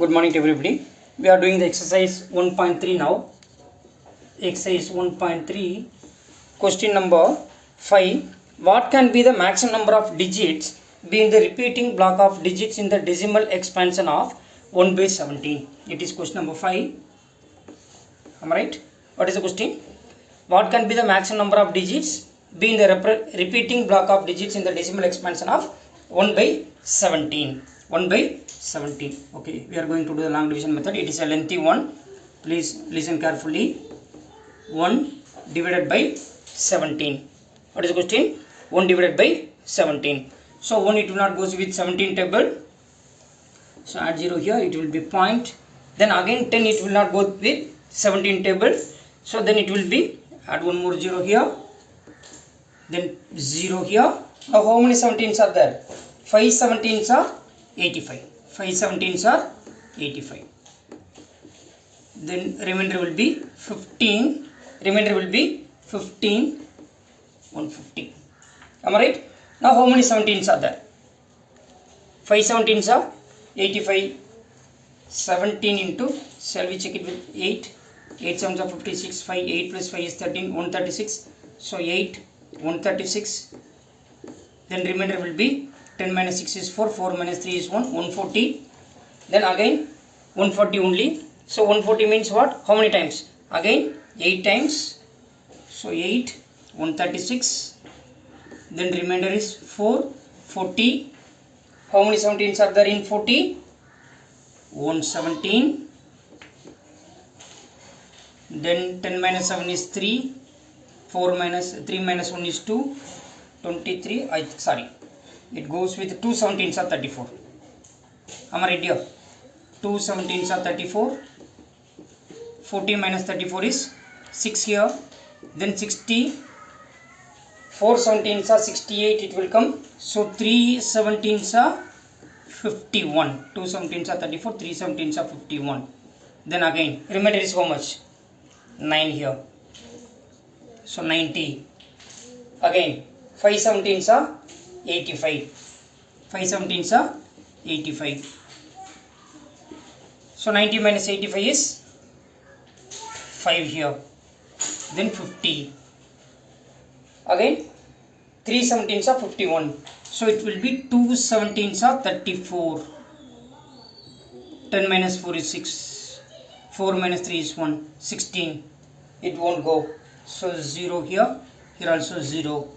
Good morning to everybody. We are doing the exercise 1.3 now. Exercise 1.3, question number 5. What can be the maximum number of digits being the repeating block of digits in the decimal expansion of 1 by 17? It is question number 5. Am I right? What is the question? What can be the maximum number of digits being the repeating block of digits in the decimal expansion of 1 by 17? 1 by 17. Okay, we are going to do the long division method. It is a lengthy one. Please listen carefully. 1 divided by 17. What is the question? 1 divided by 17. So 1 it will not goes with 17 table. So add 0 here, it will be point. Then again 10 it will not go with 17 table. So then it will be, add one more 0 here. Then 0 here. Now how many 17s are there? 5 17s are 85. 5 17s are 85. Then remainder will be 15. Remainder will be 15. 150. Am I right? Now how many 17s are there? 5 17s are 85. 17 into, shall we check it with 8? 8 7s are 56. 5 8 plus 5 is 13. 136. So 8 136. Then remainder will be 10 minus 6 is 4. 4 minus 3 is 1. 140. Then again 140 only. So 140 means what? How many times? Again 8 times. So 8 136. Then remainder is 4 40. How many 17s are there in 40? 117. Then 10 minus 7 is 3. 4 minus 3 minus 1 is 2. 23. It goes with 2 17s are 34. Am I right here? 2 17s are 34. 40 minus 34 is 6 here. Then 60. 4 17s are 68. It will come. So 3 17s are 51. 2 17s are 34. 3 17s are 51. Then again remainder is how much? 9 here. So 90. Again 5 17s are 85. 5 17s are 85. So 90 minus 85 is 5 here. Then 50. Again 3 17s are 51. So it will be 2 17s are 34. 10 minus 4 is 6. 4 minus 3 is 1. 16. It won't go. So 0 here. Here also 0.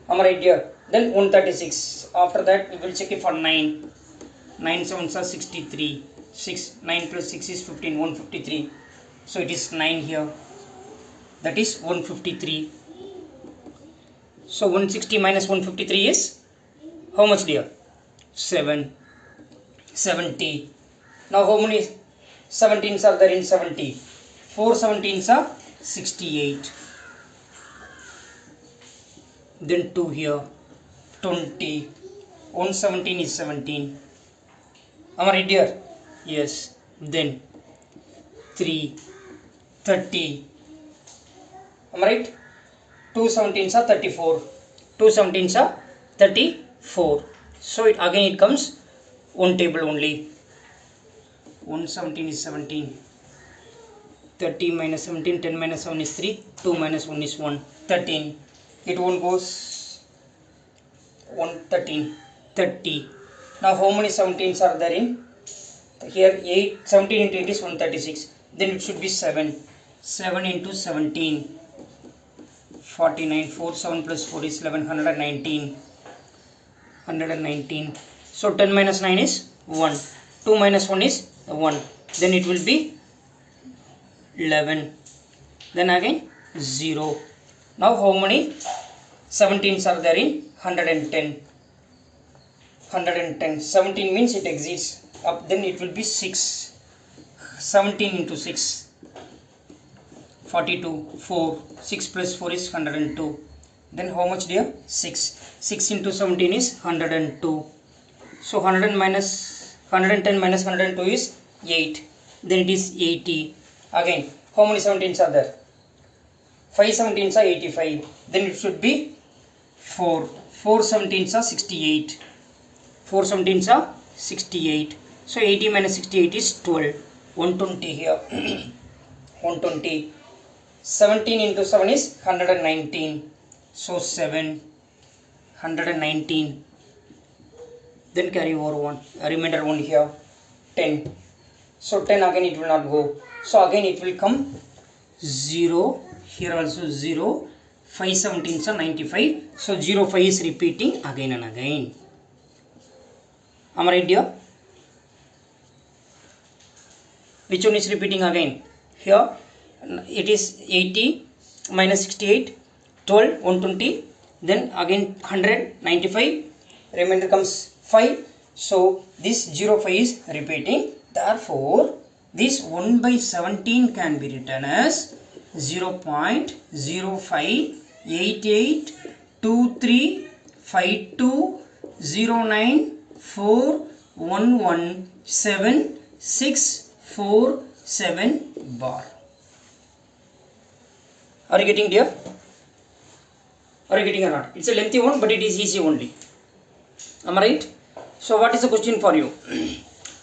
Am I right here? Then 136. After that we will check it for 9. 9 7s are 63. 6 9 plus 6 is 15. 153. So it is 9 here. That is 153. So 160 minus 153 is how much dear? 7. 70. Now how many 17s are there in 70? 4 17s are 68. Then 2 here. 20. 117 is 17. Am I right here? Yes. Then 3. 30. Am I right? 2 17s are 34. 2 17s are 34. So again it comes one table only. 117 is 17. 30 minus 17. 10 minus 7 is 3. 2 minus 1 is 1. 13. It won't goes 113. 30. Now how many 17s are there in? Here 8. 17 into 8 is 136. Then it should be 7. 7 into 17. 49. 4 7 plus 4 is 11. 119. 119. So 10 minus 9 is 1. 2 minus 1 is 1. Then it will be 11. Then again 0. Now how many 17s are there in? 110. 110. 17 means it exceeds. Up then it will be 6. 17 into 6. 42. 4. 6 plus 4 is 102. Then how much dear? 6. 6 into 17 is 102. So 110 minus 102 is 8. Then it is 80. Again how many 17s are there? 5 17s are 85. Then it should be 4. 4 17s are 68. 4 17s are 68. So 80 minus 68 is 12. 120 here. 120. 17 into 7 is 119. So 7. 119. Then carry over 1. Remainder 1 here. 10. So 10 again it will not go. So again it will come 0. Here also 0. 5 17s are 95. So 0 5 is repeating again and again. Am I right dear? Which one is repeating again? Here it is 80 minus 68, 12, 120, then again 100, 95, remainder comes 5. So this 0 5 is repeating. Therefore this 1 by 17 can be written as 0.0588235209411747 bar. Are you getting dear? Are you getting or not? It's a lengthy one, but it is easy only. Am I right? So what is the question for you?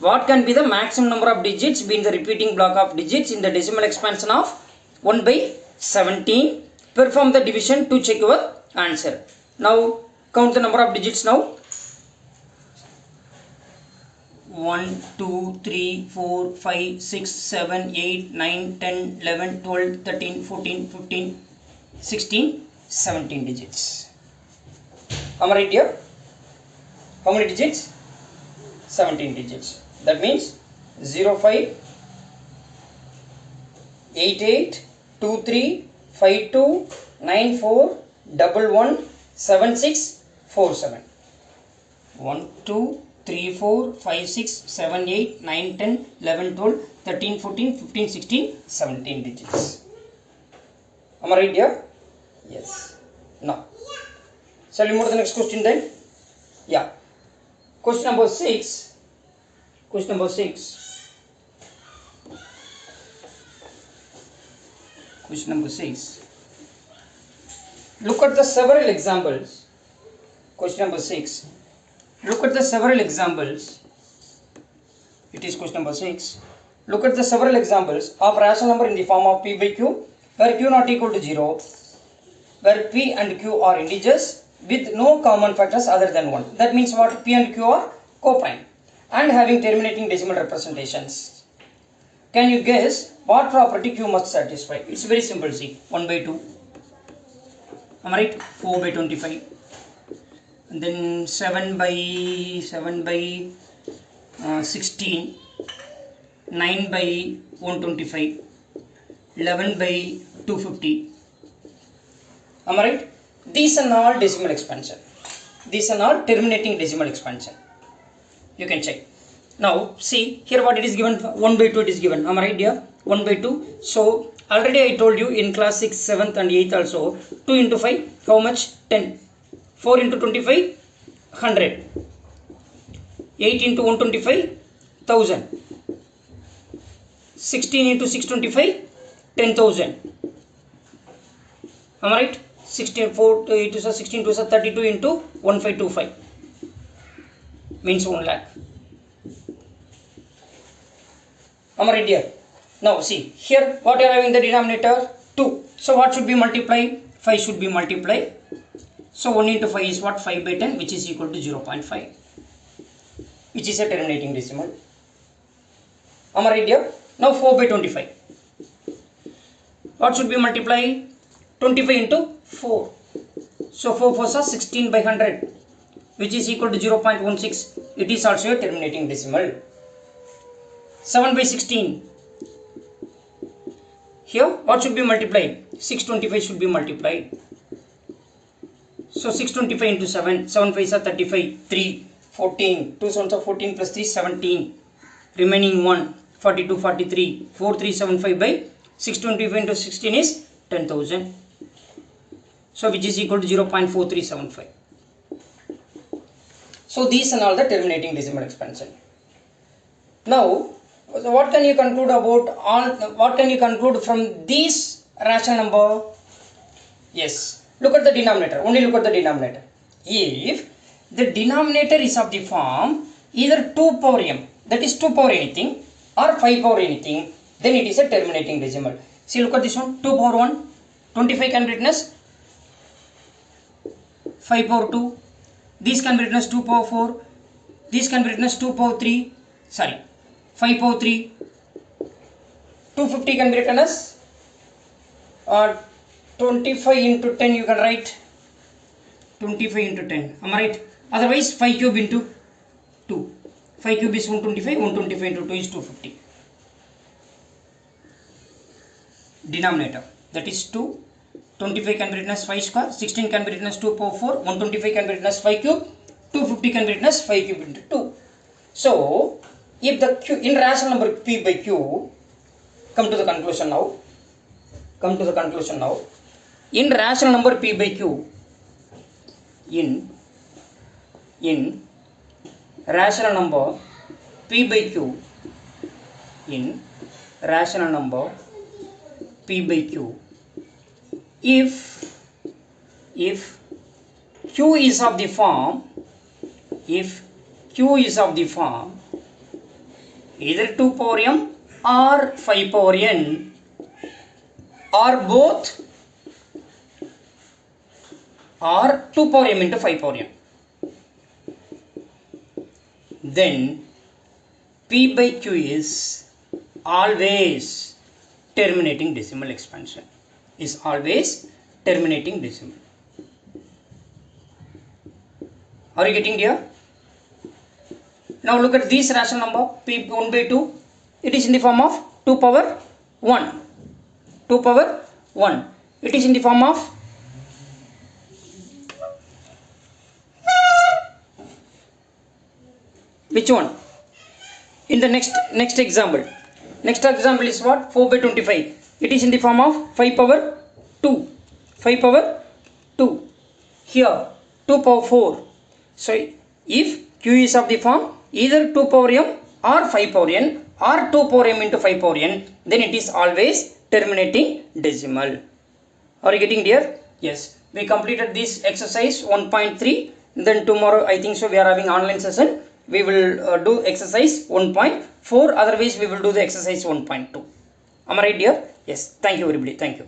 What can be the maximum number of digits being the repeating block of digits in the decimal expansion of 1 by 17? Perform the division to check your answer. Now count the number of digits now. 1, 2, 3, 4, 5, 6, 7, 8, 9, 10, 11, 12, 13, 14, 15, 16, 17 digits. Am I right here? How many digits? 17 digits. That means 0, 5, 8, 8, 2, 3, 5, 2, 9, 4, 1, 1, 7, 6, 4, 7. 1, 2, 3, 4, 5, 6, 7, 8, 9, 10, 11, 12, 13, 14, 15, 16, 17 digits. Am I right here? Yes. Now, shall we move to the next question then? Yeah. Question number 6. Question number 6. Question number 6. Look at the several examples. Question number 6. Look at the several examples. It is question number 6. Look at the several examples of rational number in the form of p by q, where q not equal to 0, where p and q are integers with no common factors other than 1. That means what? P and q are coprime and having terminating decimal representations. Can you guess what property q must satisfy? It's very simple. See, 1 by 2. Am I right? 4 by 25. And then 7 by 16, 9 by 125, 11 by 250. Am I right? These are all decimal expansion. These are all terminating decimal expansion. You can check. Now see here what it is given. 1 by 2 it is given. Am I right dear? 1 by 2. So already I told you in class 6, 7th and 8th also, 2 into 5 how much? 10. 4 into 25 100. 8 into 125 1000. 16 into 625 10,000. Am I right? 16 4 to 8 is 16 to 32 into 1525 means 1 lakh. Am I right here? Now see here what you are having the denominator 2. So what should be multiplied? 5 should be multiplied. So 1 into 5 is what? 5 by 10, which is equal to 0.5, which is a terminating decimal. Am I right here? Now 4 by 25. What should be multiplied? 25 into 4. So 4 4s are 16 by 100, which is equal to 0.16. It is also a terminating decimal. 7 by 16. Here what should be multiplied? 625 should be multiplied. So 625 into 7. 7 5s are 35. 3. 14. 2 7s are 14 plus 3 17. Remaining 1. 42 43. 4375 by 625 into 16 is 10,000. So which is equal to 0.4375. So these are all the terminating decimal expansion. Now what can you conclude about all? What can you conclude from this rational number? Yes, look at the denominator. Only look at the denominator. If the denominator is of the form either 2 power m, that is 2 power anything or 5 power anything, then it is a terminating decimal. See, look at this one, 2 power 1, 25 can be written as 5 power 2, these can be written as 2 power 4, these can be written as 2 power 3, sorry, 5 power 3, 250 can be written as 25 into 10 you can write, 25 into 10, am I right? Otherwise 5 cube into 2, 5 cube is 125, 125 into 2 is 250. Denominator, that is 2, 25 can be written as 5 square, 16 can be written as 2 power 4, 125 can be written as 5 cube, 250 can be written as 5 cube into 2. So, if the q in rational number p by q, come to the conclusion now, in rational number p by q, in rational number p by q, in rational number p by q, if q is of the form, either 2 power m or 5 power n or both, or 2 power m into 5 power n, then p by q is always terminating decimal expansion, is always terminating decimal. Are you getting here? Now look at this rational number p1 by 2, it is in the form of 2 power 1, it is in the form of which one? In the next example is what? 4 by 25, it is in the form of 5 power 2, here 2 power 4. So if q is of the form either 2 power m or 5 power n or 2 power m into 5 power n, then it is always terminating decimal. Are you getting here? Yes, we completed this exercise 1.3. Then tomorrow I think so we are having online session, we will do exercise 1.4, otherwise we will do the exercise 1.2. Am I right here? Yes, thank you everybody, thank you.